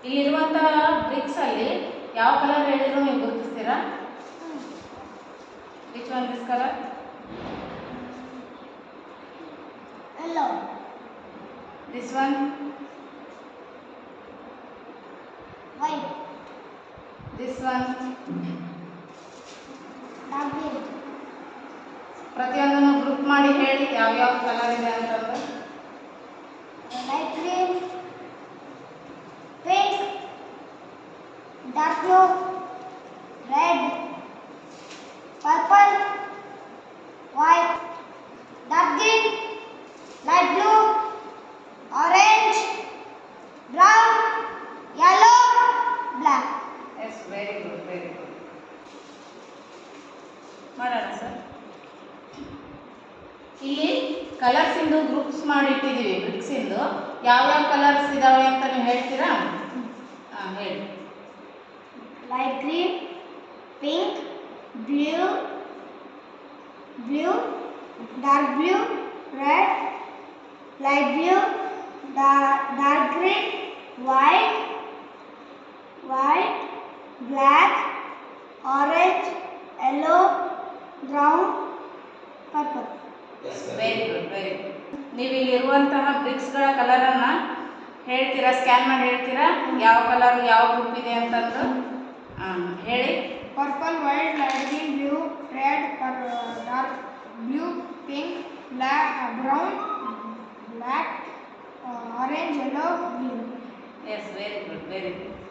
ಇಲ್ಲಿರುವಂತಹ ಬ್ರಿಕ್ಸ್ ಅಲ್ಲಿ ಯಾವ ಕಲರ್ ಹೇಳಿದ್ರು ನೀವು ಗುರುತಿಸ್ತೀರಾ? Which one this colour? Yellow. This one? White. This one? Dark green. ಪ್ರತಿಯೊಂದನ್ನು ಗ್ರೂಪ್ ಮಾಡಿ ಹೇಳಿ ಯಾವ ಯಾವ ಕಲರ್ ಇದೆ ಅಂತಂದ್ರೆ. Light green, pink, dark blue, red, purple, white, dark green, light blue, orange, brown, yellow, black. Yes, very good, very good. ಮಾಡೋಣ sir. ಇಲ್ಲಿ colours ಇಂದು ಗ್ರೂಪ್ಸ್ ಮಾಡಿ ಇಟ್ಟಿದ್ದೀವಿ. ಬ್ರಿಕ್ಸ್ ಇಂದು ಯಾವ್ಯಾವ ಕಲರ್ಸ್ ಇದಾವೆ ಅಂತ ನೀವು ಹೇಳ್ತೀರಾ? ಹೇಳಿ. Light green, pink, blue, dark blue, red, light blue, dark green, white, black, orange, yellow, brown, purple. Very good, very good. ನೀವು ಇಲ್ಲಿರುವಂತಹ ಬ್ರಿಕ್ಸ್ಗಳ ಕಲರನ್ನು ಹೇಳ್ತೀರಾ, ಸ್ಕ್ಯಾನ್ ಮಾಡಿ ಹೇಳ್ತೀರಾ ಯಾವ ಕಲರ್ ಯಾವ ಗ್ರೂಪ್ ಇದೆ ಅಂತಂದು ಹೇಳಿ. Purple, white, light green, blue, red, dark blue, pink, black, brown, black, orange, yellow, green. Yes, very good, very good.